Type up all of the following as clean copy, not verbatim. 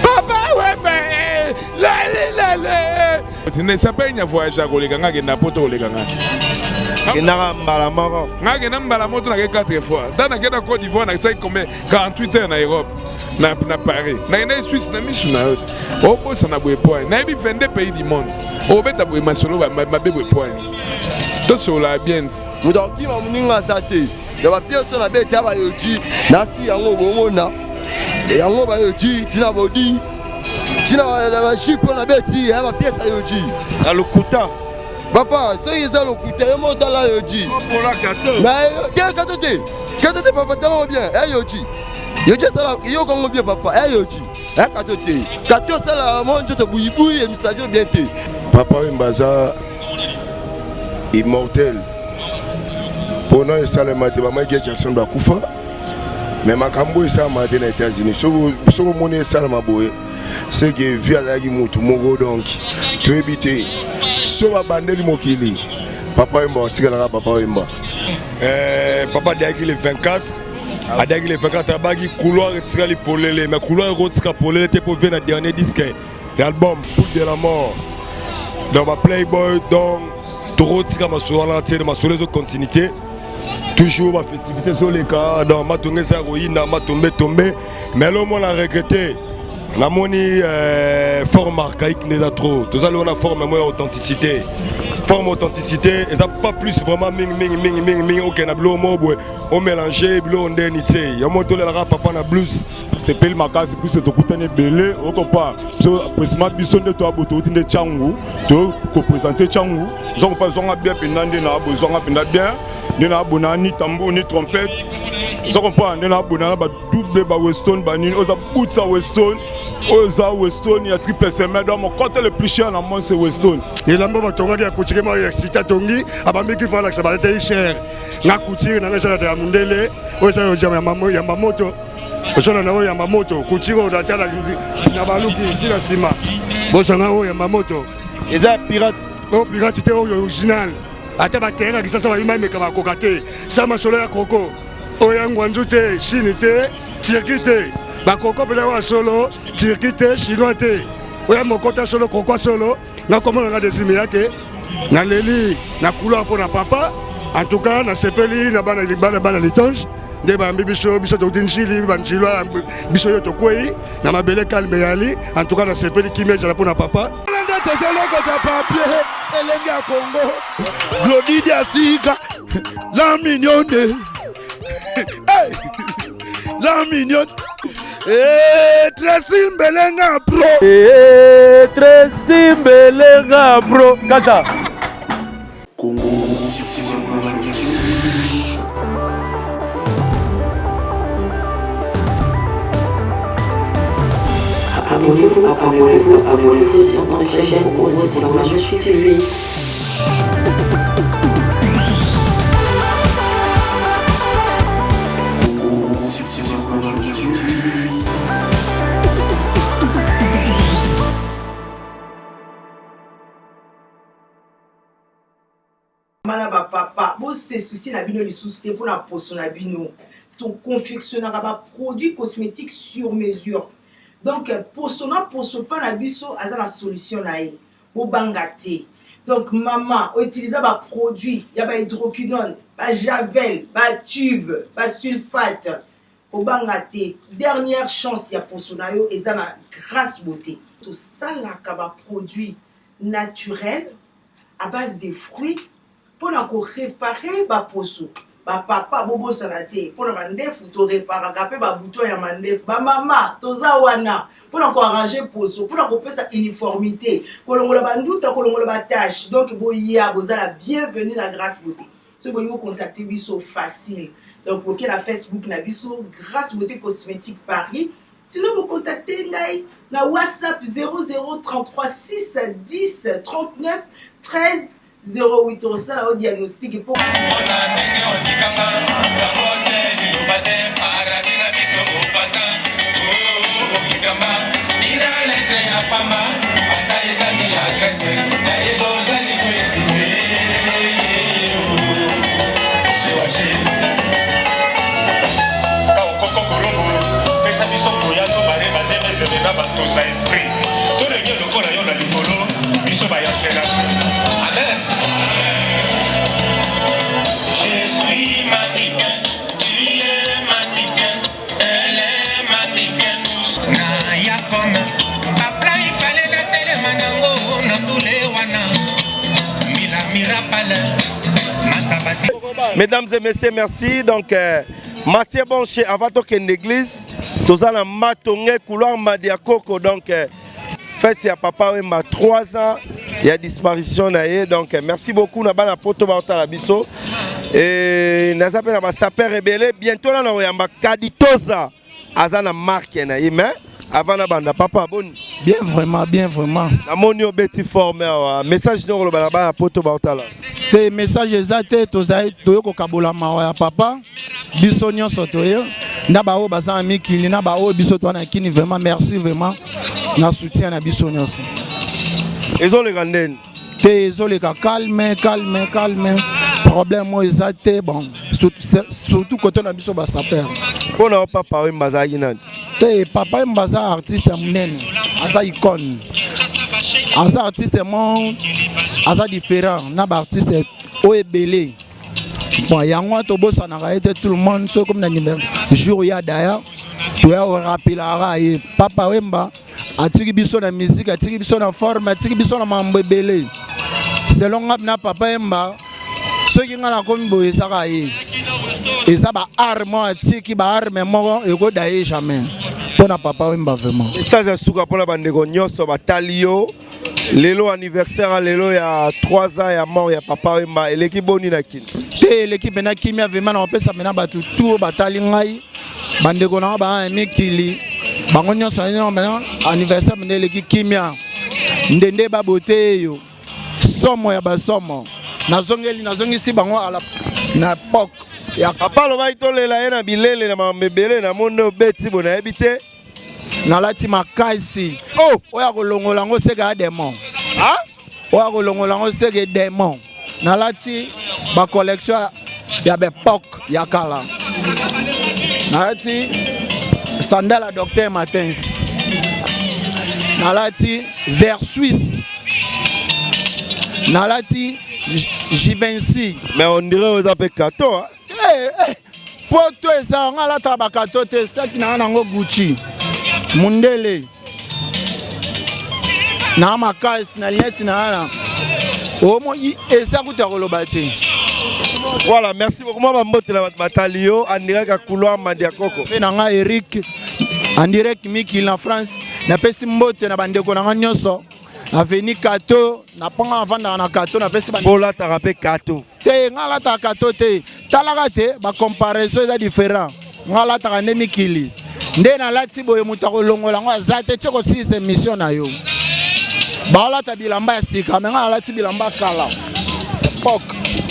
Papa, ouais, mais. Ne sais pas, il y a voyage à Goleganga qui n'a pas de Goleganga. Il n'a pas mort. Il n'a pas la moto 4 fois. Dans la Côte d'Ivoire, il y a 48 heures en Europe. Na Paris. Na Suisse, na Michuna. Au bout, ça n'a pas de point. Na 22 pays du monde. Au bout, ça n'a pas de point. Tout sur la bien. Vous avez dit que vous avez dit que vous avez dit que vous avez dit que vous avez dit que vous avez dit papa, ce qui est le coup, tu es mort dans la yoji. Mais quand tu papa, tu bien. Yoji, ça il y a comme bien papa. Yoji, quand tu es là, moi je te bouille et message bien. Papa, un bazar immortel. Pendant que ça le matin, maman Jackson va couper. Mais ma cambo est ça matin aux États-Unis. Si vous monnaie ça ma boue, c'est que via la guimauve, mon go donc, tu habites. Si vous abandonnez mon kili, papa est mort. Tu regardes papa est mort. Papa derrière les 24. A derrière les 24, à bagi couloir et les polélés. Mais couloir et route polélé, t'es pour venir à dernier disque. L'album Poule de la mort. Dans ma Playboy, donc. Trop de ma soirée, ma soirée de continuité. Toujours ma festivité sur les cas, dans ma tournée, ça ma tombé. Mais là, on a regretté. La moni forme archaïque n'est pas trop. Tout ça, on a forme moins authenticité. Forme authenticité, et ça pas plus vraiment aucun ablo mobo. On mélange, on dénité. Il y a mon tour le papa na blues. C'est pas le magasin plus de coûter belé au compas. Précisément bison de toi boto de Tchangou, tu peux présenter Tchangou. Ils ont pas besoin bien pendant na besoin bien. Ni na bona ni tambour ni trompette. Ils ont pas na bona ba double ba Weston ba ni oza boot Weston. Oza Weston il y a triple semaine dans mon côté le plus cher dans mon c'est Weston. Et là moi tonga qui a coûté moi excité tongi abambi qui fala que ça va être cher. Na couture na ngeza ya mundele oza yo jama ya mamoto. Osona na oya mamoto couture on attend na baluki kila sima. Bosanga oya mamoto. Eza pirate. Oh pirate c'était original. Ata ba terre qui ça va même ka kokate. Ça ma solo ya koko. Oya ngwanzu te, chine te, turki te. Ba koko pela wa solo, turki te, chinois te. Oya mokota solo koko solo. Na comment on a des imiate. Na leli, na couleur pour na papa. En tout cas, na sepeli na bana litange. De ba biso to dinchili banchilwa biso yo to kwei na mabele kalme yali. En tout cas, na sepeli kimia pour na papa. Elengi à Congo, Glody Diasika, la mignonne, la mignonne, très simbelenga bro, très simbelenga bro, kata. Abonnez-vous, c'est sur notre chaîne aussi pour la Major TV. Malaba papa, bon c'est souci na bino les soucis pour la potion na bino. Ton confectionnera ba produits cosmétiques sur mesure. Donc, pour ce pas la biso, à la solution là, au bangate. Donc, maman, utiliser un produit, il y a hydroquinone, javel, tube, sulfate, au bangate. Dernière chance, il y a pour ce nayo, et ça la grasse beauté. Tout ça là, un produit naturel à base de fruits pour réparer ba poso. Ba papa bobo salate pour na mandefu to réparer capé ba bouton ya mandefu ba mama toza wana pour na ko arranger poso pour na ko pesa uniformité kolongola banduta kolongola ba tâche donc boya bozala bienvenue na Grâce Beauté ce boyi vous contacter biso facile donc OK na Facebook na biso Grâce Beauté Cosmétique Paris sinon vous contacter ngai na WhatsApp 0033 6 10 39 13 08 ça au diagnostic pour Mesdames et messieurs, merci. Donc, Mathieu Bonché, avant que l'église, tous à la Matongé, couloir Madiakoko. Donc, fête, il y a papa, il y a 3 ans, il y a disparition. Donc, merci beaucoup. On a un poto à la biso. Et nous avons un sapeur rebelle. Bientôt, on a un Kaditoza. Azana marque, mais avant la bande, papa, bon. Bien vraiment, bien vraiment. La monio beti formé, message de la poto bautala. Tes messages exacts, tozai toyoko kabola mawa papa. Bisonio sotoyo. Naba o baza ami kili, naba o biso to na kini vraiment merci vraiment. Na soutien na bisonio. Ezo le ganden. Te ezo le calme. Problème moi exact bon. Surtout quand on a biso ba saper. Pour na papa we mbazaki nani. Te papa mbaza artiste munene. Asa icône. Asa artiste mon asa différent na ba artiste o ebele. Bon yango to bossa na été tout le monde so comme na numéro jour ya daya. Tu as rappelé la papa wemba atiki biso na musique atiki biso na forme atiki biso na mambo ebele. Selon na papa wemba ceux qui ont la combo ça et ça ba arme atiki ba arme moko eko daye jamais. Pour na papa wemba vraiment. Ça je souka pour la bande nyonso batalio. Lelo anniversaire lelo ya 3 ans ya mort ya papa wemba et l'équipe boni na kin. Te l'équipe na kimia vraiment na pesa mena batu tout batali ngai. Bande ko na ba mikili. Bango nyonso na anniversaire mena l'équipe kimia. Ndende ba beauté yo. Somo ya basomo. Nazongi si bango ala na pok. Ya papa lo vai tolela ye na bilele na mambebele na mondo beti bona ebite. Na lati makasi. Oh, oya kolongola ngo seka démon. Ah? Oya kolongola ngo seka démon. Na lati ba collection ya be pok ya kala. Na lati sandala docteur Matins. Na lati vers Suisse. Na lati Givenchy. Mais on dirait aux appels kato. Poto eza ngala tabakato te saki na nango Gucci. Mundele. Na makasi na lieti na ana. Omo eza kutakoloba te. Voilà, merci beaucoup. Moi bambote la batalio en direct à couloir Madiakoko. Pe nanga Eric en direct Miki en France. Na pesi mbote na bandeko na nyonso. Aveni Kato na ponga avanda na Kato na pesi bandeko. Bola tarapé Kato. Te ngala ta Kato te. Talaka te ba comparaison eza différent. Ngala ta ne Mikili. Nde na lati boye mutako longola ngo azate tshoko si émission na yo. Ba la ta bilamba sika mais ngala lati bilamba kala. Pok.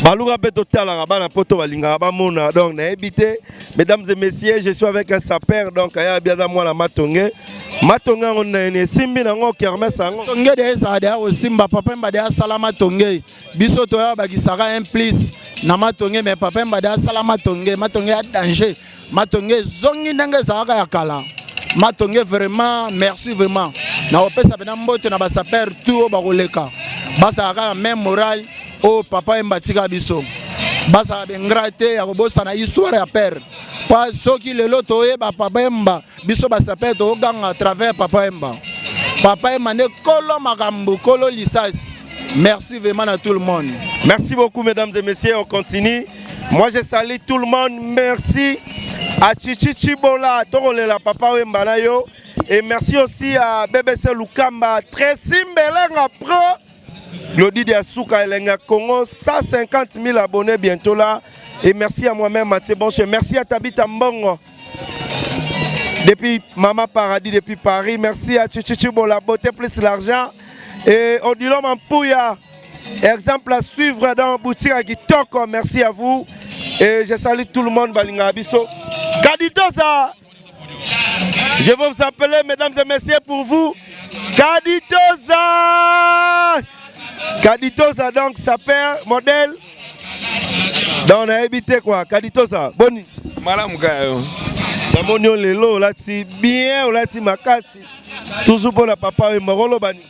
Baluga beto tala bana poto balinga ba mona donc na ebité. Mesdames et messieurs, je suis avec un sapeur donc aya bien à moi la Matongé. Matongé on a simbi na ngo kermesse ngo. Tongé de ça de o simba papa mba de salama tongé. Biso to ya bakisaka un plus na Matongé mais papa mba de salama tongé. Matongé a danger. Matongé zongi ndenge zaka ya kala. Matongé vraiment merci vraiment. Na opesa bena mbote na ba sapeur tout ba koleka. Basa ka même moral. Oh papa mbatika biso. Basa bengrate ya kobosa na histoire ya père. Pas soki lelo toye ba papa mba biso ba sapeur to ganga à travers papa mba. Papa mba ne kolo makambu kolo lisas. Merci vraiment à tout le monde. Merci beaucoup mesdames et messieurs, on continue. Moi je salue tout le monde. Merci à Chichi Bola, Torolela Papa Wemba yo. Et merci aussi à BBC Lukamba, Tracy Mbelenga Pro. Glody de Asuka Elenga Congo, 150 000 abonnés bientôt là. Et merci à moi-même Mathieu Bonché. Merci à Tabita Mbongo. Depuis Mama Paradis, depuis Paris. Merci à Chichichibo, la beauté plus l'argent. Et Odilon Mampouya, exemple à suivre dans boutique à Kitoko. Merci à vous. Et je salue tout le monde. Balinga Abisso. Kaditoza. Je vais vous appeler, mesdames et messieurs, pour vous. Kaditoza. Kaditoza donc ça perd modèle. Donc on a évité quoi. Kaditoza. Boni. Madame Gayo. La monio lelo là si bien là si makasi. Toujours pour la papa et morolo bani.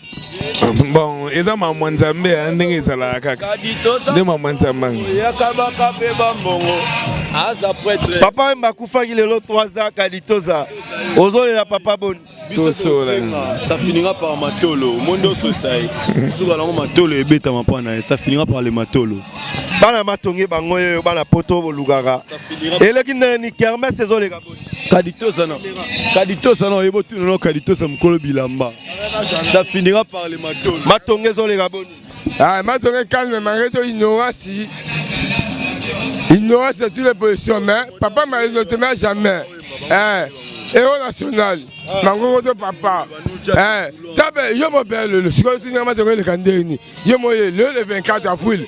Bon, et ça m'a manzambe ndenge sala kaka. Kaditoza. De m'a manzambe. Yakabaka pe bambongo. Aza prêtre. Papa Mbakufa qui est l'autre 3 ans, Kaditoza. Ozo la papa bonne. Ça finira par Matolo. Mondo Sosai. Matolo et Beta Mapana. Ça finira par les Matolo. Bana Matongi Bangoye, Bana Poto, Lugara. Et le Guinée, ni Kermès, c'est les Gabon. Kaditoza non. Kaditoza non. Ebotu non. Kaditoza Mkolo Bilamba. Ça finira par les Matolo. Matongé, les Gabon. Ah, Matongé calme, Mareto ignorance. Ignorance de toutes les positions, mais papa m'a dit ne te mets jamais. Héros national, Mango de papa. Tabe, yo mo belle le siko tu n'as pas le candéni. Yo mo le 24 avril.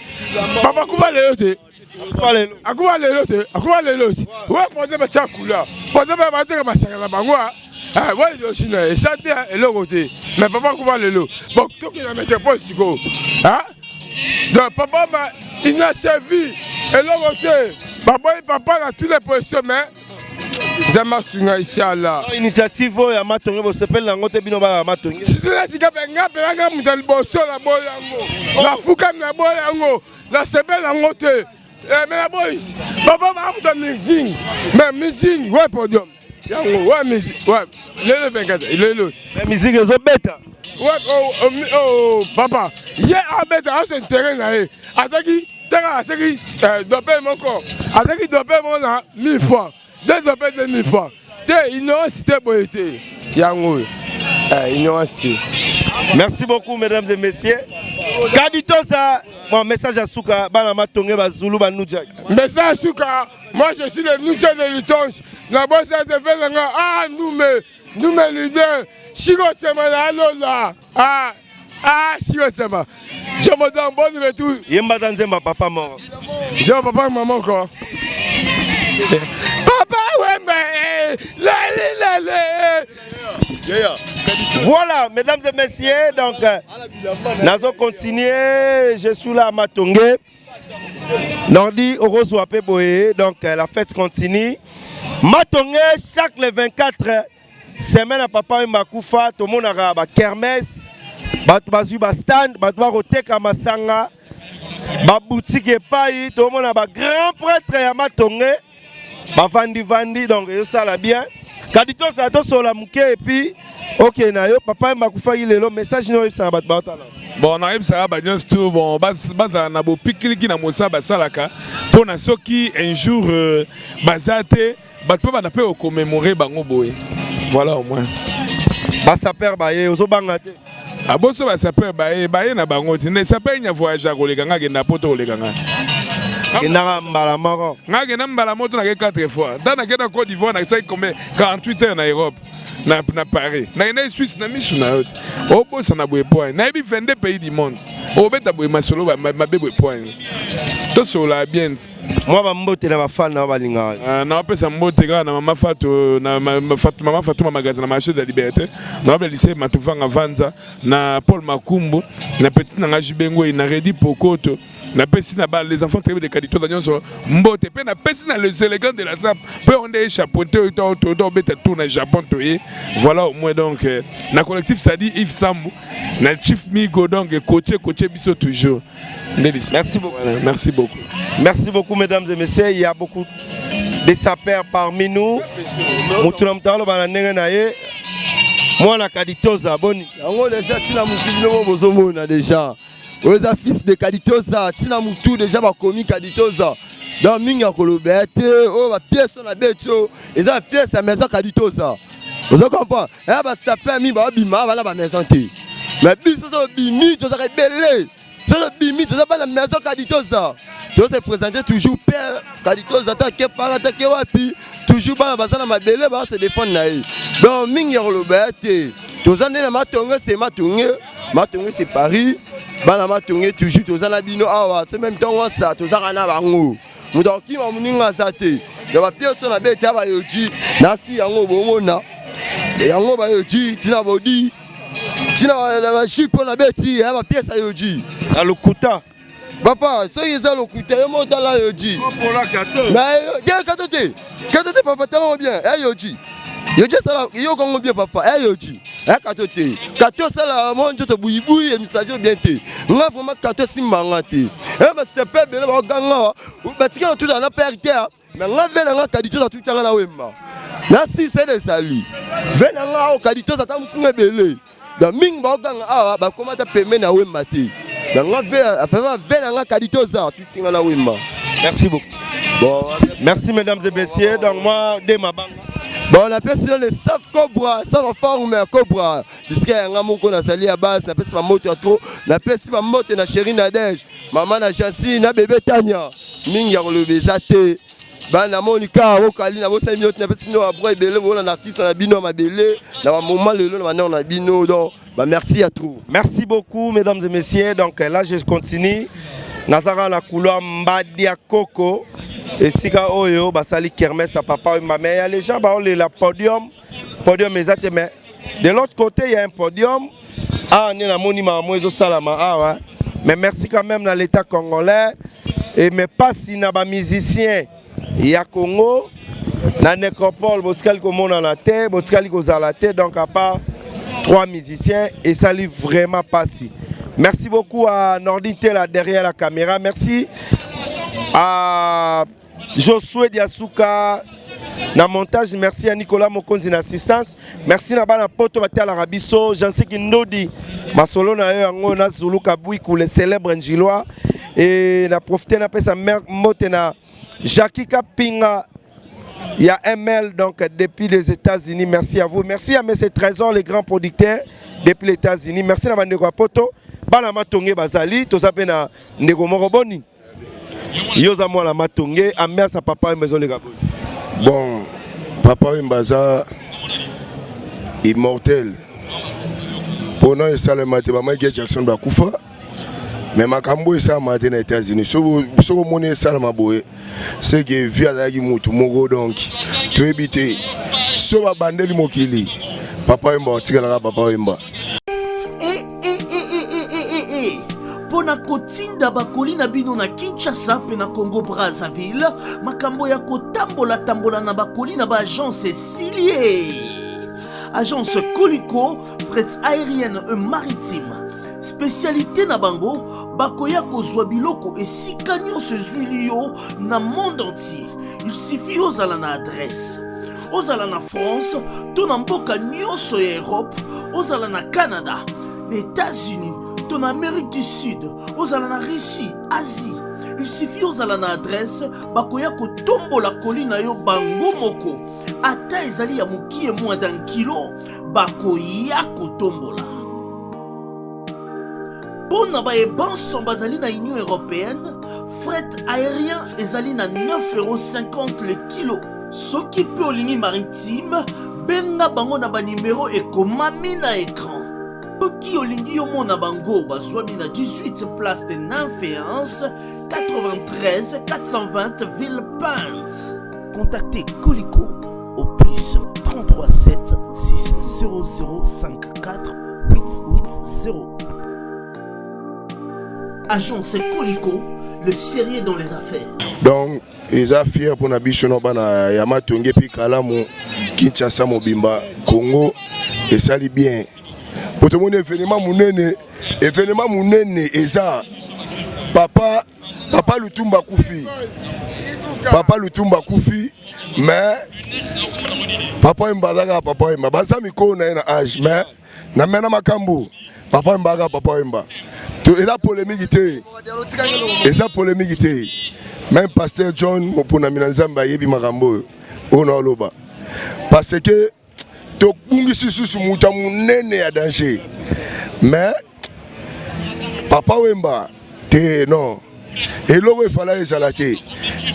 Papa comment le yote? Akuma le yote, akuma le yote. Ouais, posez ma couleur. Posez ma matin ma sanga la bangwa. Ah, ouais, je suis né. Et ça et le côté. Mais papa comment le lot? Bon, tout qui n'a mettre pas siko. Hein? Donc papa m'a il n'a servi et le côté. Papa a tous les positions mais Zamasunga ici là. Initiative ya Matonge bo s'appelle la ngote bino ba Matonge. Si tu laisses que benga benga mutal bosso la boyango. La fuka na boyango. La sebel la ngote. Mais la boy. Papa va mutal mixing. Mais mixing ouais podium. Yango ouais musique ouais. Le 24 le. Mais musique zo beta. Ouais oh papa. Hier à beta à ce terrain là. Ataki ataki doper mon corps. Ataki doper mon là 1000 fois. Développé 2000 fois. Ignorance, c'était beauté. Yango. Ignorance. Merci beaucoup, mesdames et messieurs. Kaditoza, mon message à Souka, Banama Tonge, Bazulu, Banouja. Message à Souka, moi je suis le Noucha de Lutonge. La bosse de Velanga, ah, nous me leader. Chico Tsema, là. Chico Tsema. Je me donne bon retour. Yemba Danzemba, papa mort. Je papa, maman encore. Papa, ouais, mais. Voilà, mesdames et messieurs, donc nous allons continuer. Je suis là à Matonge. Nordi, Orozouapé Boé, donc la fête continue. Matonge, chaque le 24 semaine à Papa Mbakufa, tout le monde a un kermesse, un stand, un rotek à Masanga, une boutique et paille, tout le monde a un grand prêtre à Matonge. Vandi, donc ça va bien. Kadito ça to sur la mouke et puis ok na yo papa Mbakufa il est le message no ça va batala. Bon na ça va bien tout bon baza na bo pikiliki na mosa basalaka pour na soki un jour bazate batpo ba na pe commémorer bango boye. Voilà au moins. Ba saper ba ye ozo bangate. Aboso ba saper ba ye na bango tine saper nya voyage ko le ganga ke na poto le ganga. Nga mbalamoko. Nga na mbalamoto na 4 fois. Dans na Côte d'Ivoire na sai comme 48 heures na Europe. Na Paris. Na Suisse na michu na yote. Obo sana boye point. Na bi 22 pays du monde. Obeta boye masolo ba bebe point. To sola bien. Moi ba mbote na ba fan na ba linga. Na pesa mbote ga na mama Fatou na mama Fatou ma magasin na marché de la Liberté. Na ba lycée Matuvanga Vanza na Paul Makumbo na petit na Jibengo na Redi Pokoto. Na pesi na les enfants très de Kadito d'Anyonso mbote pe na pesi na les élégants de la SAP pe on est chapeauté autour beta tour na Japon toyé voilà au moins donc na collectif ça dit Yves Sambu na Chief Migo donc coaché biso toujours. Merci beaucoup. Voilà, merci beaucoup. Merci beaucoup mesdames et messieurs, il y a beaucoup de sapeurs parmi nous. Mutunam talo bana ndenge na ye. Moi na Kaditoza boni. Yango déjà tina mukilo bozomona déjà. Aux fils de Kaditoza, tina mutu déjà ba komi Kaditoza. Dans minga kolobete, oh ba pièce na beto, et ça pièce à maison Kaditoza. Vous comprenez? Et ba sapeur mi ba bima ba la ba maison té. Mais biso so bimi to ça rebelle. Ça bimi to ça ba la maison Kaditoza. To se présenter toujours père Kaditoza ta ke para ta ke wapi, toujours ba bazana mabele ba se défendre na yi. Donc minga kolobete, to ça na Matonge c'est Matonge c'est Paris. Bana Matonge toujours tozana bino awa c'est même temps on ça tozaka na bango mudoki ma muninga sate ya ba pièce na beti aba yoji na si yango bomona yango ba yoji tina bodi tina ba chipo na beti ya ba pièce yoji na lokuta papa so yeza lokuta yo motala yoji pour la kato mais katote papa tellement bien yoji yoji sala yo kongo bien papa yoji kato sala monjo to buibui et misajo bien te nga vraiment kato simbanga te ba sepe bele ba ganga ba tika tout na perte mais nga ve na nga kaditoza tutanga na wemba na si c'est de salut ve na nga o kaditoza ta musunga belé da ming ba okanga awa ba komata peme na wemba te na nga ve na nga kaditoza tutinga na wemba. Merci beaucoup. Bon, merci mesdames et messieurs. Donc moi, dès ma banque. Bon, on appelle ça le staff Cobra, staff formé à Cobra. Puisqu'il y a un amour qu'on a sali à base, on appelle ça ma moto à trop, on appelle ça ma moto na chérie Nadège, maman na Jancy, na bébé Tania, Minga le Bézate, Bana Monica, Okali, na Bossa Minot, na Pesino à Broy Belé, on a un artiste, on a Bino, ma Belé, na moment le long, on a Bino, donc, bah merci à tous. Merci beaucoup, mesdames et messieurs. Donc là, je continue. Nazara la couleur Mbadia Coco. Et si oyo basali kermesse à papa et ma mère, les gens ont le podium exact, mais de l'autre côté il y a un podium. Ah, on est la monument Moïse Salama. Ah ouais. Mais merci quand même à l'État congolais et mais pas si na ba musicien il y a Congo na nécropole boskali ko mona na terre, boskali ko za la terre, donc à part 3 musiciens et ça livre vraiment pas si. Merci beaucoup à Nordité là derrière la caméra. Merci à Josué Diasuka na montage. Merci à Nicolas Mokonzi na assistance. Merci na bana poto batia la rabiso. J'en sais qu'il nous dit ma solo na yo na Zulu Kabui pour le célèbre Njilois et na profiter na pesa mote na Jackie Kapinga. Il y a ML donc depuis les États-Unis. Merci à vous. Merci à M. Trésor, les grands producteurs depuis les États-Unis. Merci à Bandeko Poto. Bana Matonge Bazali, to sape na Ndeko Moroboni. Yoza moi la Matonge, amia sa papa et maison les gabon. Bon, papa Mbaza immortel. Pendant et ça le matin, maman Jackson Bakoufa. Mais makambo et ça matin aux États-Unis. So monnaie ça ma boy. C'est que via la gimutu mongo donc. Tu habiter. So ba bandeli mokili. Papa Mba tigala papa Mba. Pona kotinda bakoli na bino na Kinshasa pe na Congo Brazzaville, makambo ya kotambola tambola na bakoli na ba agence Silier. Agence Coliko, fret aérienne et maritime. Spécialité na bango, bakoya kozwa biloko esika nyonso ezwili yo na monde entier. Il suffit ozala na adresse. Ozala na France, to na mboka nyonso ya Europe, ozala na Canada, les États-Unis, en Amérique du Sud, aux na Russie, Asie. Il suffit aux na adresse, bakoya ko tombo la colline yo bango moko. Ata ezali ya mukie moins d'un kilo, bakoya ko tombola. Bon na ba e banson bazali na Union Européenne, fret aérien ezali na 9,50 € le kilo. Soki pe o ligne maritime, benga bango na ba numéro e komami na écran. Qui olingi yo mona bango bazwami na 18 place de Nanféance 93 420 Villepinte. Contactez Coliko au plus 33 7 600 54 880. Agence Coliko, le sérieux dans les affaires. Donc ils sont fiers pour nabiso no bana ya Matonge pi Kalamu Kinshasa Mobimba Congo et ça li bien. Pour tout le monde, événement mounene, eza papa Lutumba Koufi. Papa Lutumba Koufi, mais papa Mbazaga, papa Mba. Basa miko na âge, mais na mena makambu. Papa Mbaga, papa Mba. Et la polémique, et ça polémique, même pasteur John, Mopuna Minanzamba, Yebi Marambo, Onoloba. Parce que Tokbungi susu muta munene ya danger. Mais papa Wemba te non. Et logo il fallait s'alater.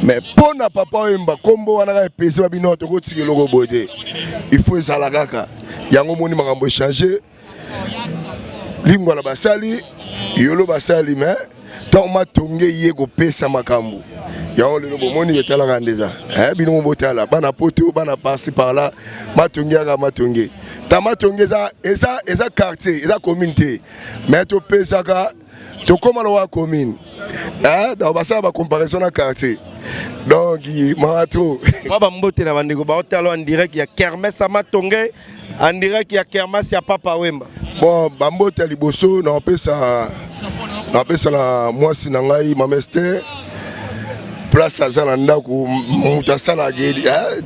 Mais pour na papa Wemba kombo wana pese babino to ko tiki logo bodé. Il faut s'alagaka. Yango moni makambo changer. Lingwa la basali, yolo basali mais tant Matonge ye ko pesa makambo. Yango le bomoni betala kandeza. Bino mo botala bana poto bana passer par là Matonge aga Matonge. Ta Matonge eza quartier, eza communauté. Mais to pesa ka to koma lo wa commune. Dans basa ba comparaison na quartier. Donc marato. Moi ba mbote na bandeko ba otalo en direct ya kermesse Matonge, en direct ya kermesse ya Papa Wemba. Bon ba mbote liboso na pesa na moi sinangai mamester. place aza na ndako moto asalaki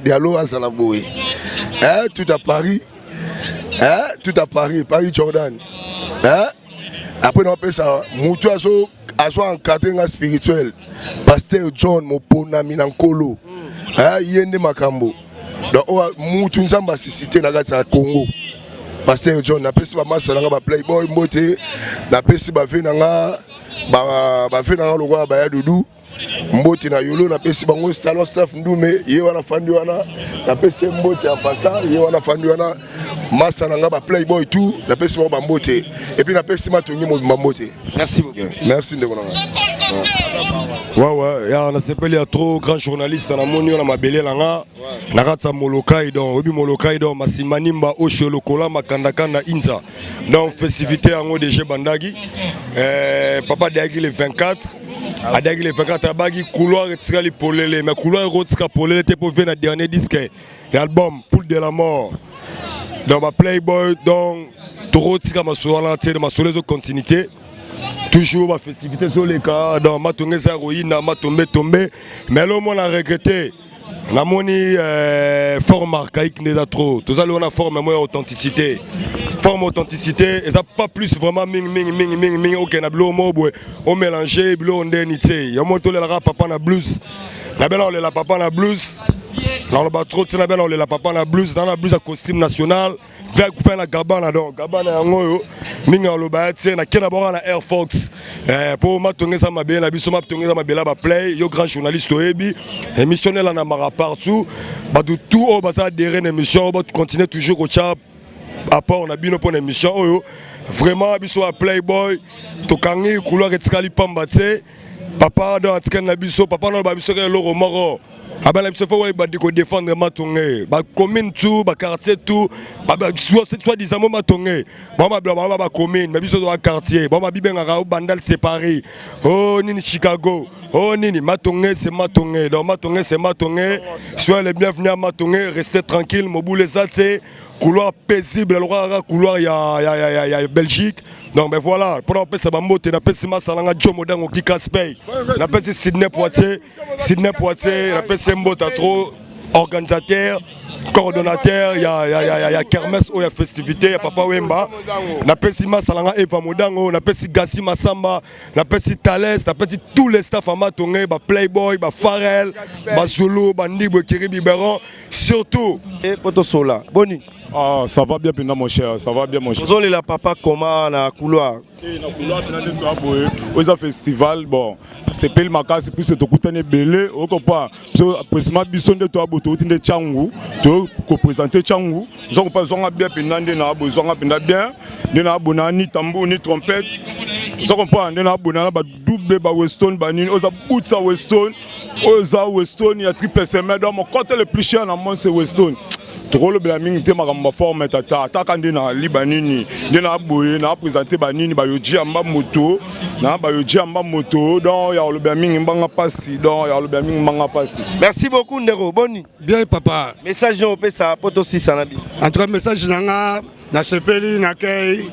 dialogue azala boye tout à Paris Paris Jordan après on peut ça moto azo encadré spirituel pasteur John Mopona Minankolo yende makambo donc moto nzamba cité na kati Congo pasteur John na pesi ba massa na ba playboy mbote na pesi ba venanga ba venanga lokwa ba ya dudu mbote na yolo na pesi bango stalo staff ndume ye wana fandi wana na pesi mbote en passant ye wana fandi wana massa na ba playboy tout na pesi ba mbote et puis na pesi matongi mo mbote. Merci beaucoup. Merci ndeko nanga. Ouais, on a s'appelé à trop grand journaliste na moni na mabele langa na katsa molokai donc obi molokai donc masimanimba osho lokola makandakanda inza donc festivité en DG bandagi papa dagi le 24 adagi le 24 abagi couloir etikali polele mais couloir rotika polele te pour venir dernier disque et album Poule de la mort dans ma Playboy donc toro tika masola te ma solezo continuité. Toujours ma festivité sur les cas dans ma tombé héroïne ma tombé mais là on a regretté la moni forme archaïque n'est trop tout ça on a forme moins authenticité et ça pas plus vraiment ming OK na blo mo boy on mélanger blo on denité ya moto le rap papa na blues la belle on la papa na blues là on va trop la belle on la papa na blues dans la blues à costume national faire la gabana donc gabana ngoyo minga lo ba tse na kena bora na Air Fox pour matonga ça mabé na biso matonga ça mabé là ba play yo grand journaliste oebi émissionnel na mara partout ba tout au basa derrière émission ba continuer toujours au chat apport on a bino pour émission oyo vraiment biso a Playboy to kangi couloir etikali pamba tse papa dans atikana na biso papa na ba biso ke loro moro abana biso faut ba diko défendre matonge ba commune tout ba quartier tout ba soit disant matonge ba commune mais biso dans quartier ba bibenga ka bandal séparé oh nini Chicago oh nini matonge c'est matonge donc matonge c'est matonge soyez les bienvenus à matonge restez tranquille moboule ça c'est couloir paisible le couloir ya Belgique donc ben voilà pour on peut ça bambote na pesi masalanga Jomo dango ki Caspey na pesi Sydney Poitiers na pesi mbota trop organisateur coordonnateur ya kermesse ou ya festivité ya papa Wemba na pesi masalanga Eva Modango na pesi Gassi Masamba na pesi Thales na pesi tous les staff à Matonge ba Playboy ba Pharrell ba Zulu ba Ndibwe Kiribi Beron surtout et Potosola boni. Ah, ça va bien, mon cher, ça va bien, mon cher. Vous avez la papa comment na couloir? Na couloir, on a festival, bon, c'est pas le maca, c'est plus que tu as belé, au compas. Précisément, bison de toi, tu as des Tchangou, tu as présenté Tchangou. Ils ont pas bien, ils ont besoin bien, ils ont ni tambour, ni trompette. Ils ont pas double, Weston, ils ont bout à Weston, il y a triple semaine. Donc, mon côté le plus cher dans le monde, c'est Weston. Trop bien mingi te makamba forme tata kandi na libanini ndena boye na présenter banini ba yoji amba moto na ba yoji amba moto donc ya lo bien mingi mbanga pasi donc ya lo bien mingi mbanga pasi. Merci beaucoup Ndero boni bien papa message on peut ça poto si ça na bi en tout cas message nanga na sepeli na kay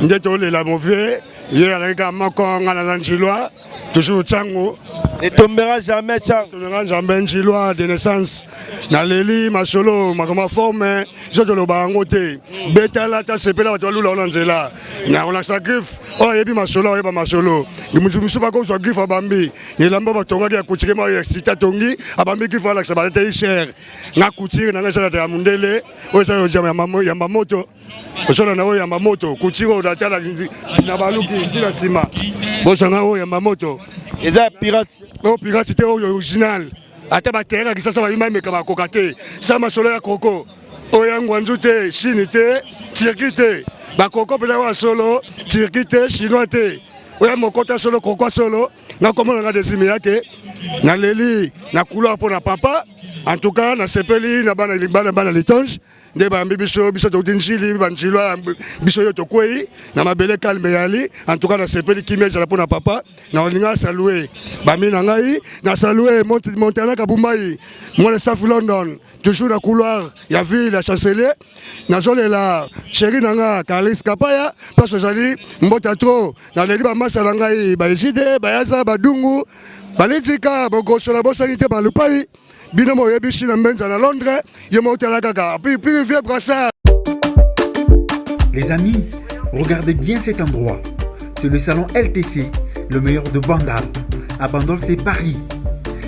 ndeto le la mauvais hier avec makonga na Lanjilois toujours Tsango ne tombera jamais Tchang. Ne tombera jamais Njilois de naissance. Na leli masolo makoma forme je te le bangote. Beta la ta sepela to lula onzela. Na on la sacrifice. Oh yebi masolo yeba masolo. Ngimuzumisu ba ko so grifa bambi. Yelamba ba tonga ya kuchike ma excita tongi abambi grifa la sabate te cher. Na kutire na ngasa ya mundele. O sa yo jama ya mamoto. Osona na o ya mamoto kuchiro da tala na baluki ndila sima. Bosanga o ya mamoto. Les pirates. Non, pirates c'était original. Ata ba terre qui ça va même ka kokate. Ça ma solo ya koko. Oyangwanzu te, Chine te, Turquie te. Ba koko pela wa solo, Turquie te, chinois te. Oya mokota solo koko solo. Na comment on a des imiate. Na leli, na couloir pour na papa. En tout cas, na sepeli na bana litange. Nde ba biso to dinjili banjilwa biso yo to kwei na mabele kalme yali en tout cas na sepeli kimia jala pona papa na olinga saluer ba mina ngai na saluer Montana Kabumbai moi le staff London toujours na couloir ya ville la chancelier na zone la chéri nanga Kalis Kapaya parce que jali mbota trop na leli ba masa ngai ba ejide ba yaza ba dungu balitika bokosola bosali te balupai bino moyebi Chine mbenza na Londres ye motela kaka puis vieux brassard. Les amis, regardez bien cet endroit. C'est le salon LTC, le meilleur de Bandal. À Bandal, c'est Paris.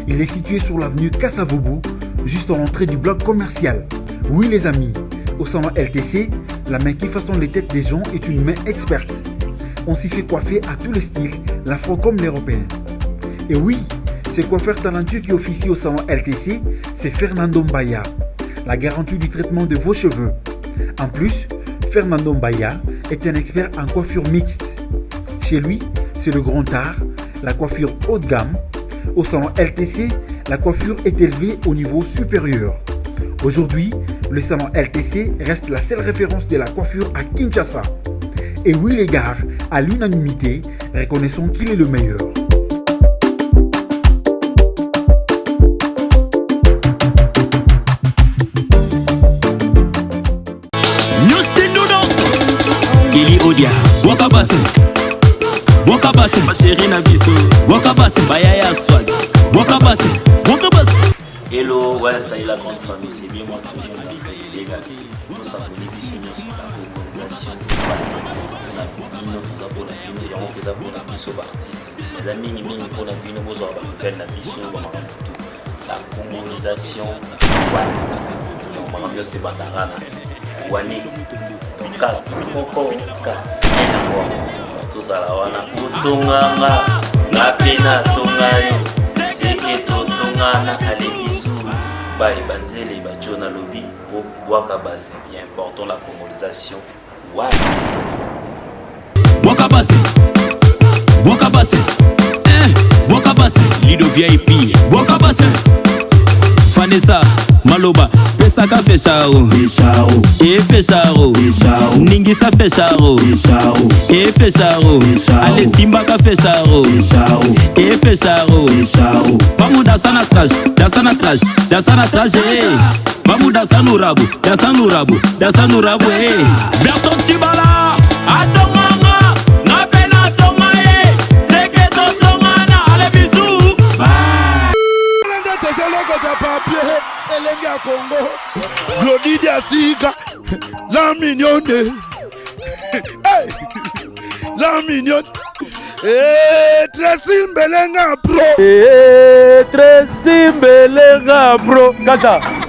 Il est situé sur l'avenue Kassavoubou, juste à l'entrée du bloc commercial. Oui les amis, au salon LTC, la main qui façonne les têtes des gens est une main experte. On s'y fait coiffer à tous les styles, l'afro comme l'européen. Et oui, ce coiffeur talentueux qui officie au salon LTC, c'est Fernando Mbaya, la garantie du traitement de vos cheveux. En plus, Fernando Mbaya est un expert en coiffure mixte. Chez lui, c'est le grand art, la coiffure haut de gamme. Au salon LTC, la coiffure est élevée au niveau supérieur. Aujourd'hui, le salon LTC reste la seule référence de la coiffure à Kinshasa. Et oui les gars, à l'unanimité, reconnaissons qu'il est le meilleur. Kili Odia, Wakabase, Wakabase, ma chérie Nabiso, Wakabase, Bayaya Swag, Wakabase, Wakabase. Hello, ouais, ça y est la grande famille, c'est bien moi toujours la famille Legacy. Nous sommes venus sur la colonisation de Nous faisons pour la vie, nous faisons pour la vie artiste. Les amis, nous pour la vie, nous faisons la la colonisation. Donc, on va se battre. Wani, donc Koko, tous à la wana, Utunganga, Napina Tungayo, Seke Totungana, Alebisu, Baye Banzele, Bajona Lobby, Wakabase, il est important la colonisation. Wakabase, Wakabase, Wakabase, Lido VIP, Wakabase, Vanessa, Maloba. Pesaka fechao, e fechao, Ningisa fechao, e fechao, Ale Simbaka fechao, e fechao. Vamos dançar na traje, dançar na traje, dançar na traje, vamos dançar no rabo, dançar no rabo, dançar no rabo, Berton Tibala, Atomanga, na pena tomae, Seketo tomana, ale bisou. Congo, Glodidia Sika, la mignonne, hey, la mignonne, Tracy Mbelenga Pro, Tracy Mbelenga Pro, Kata.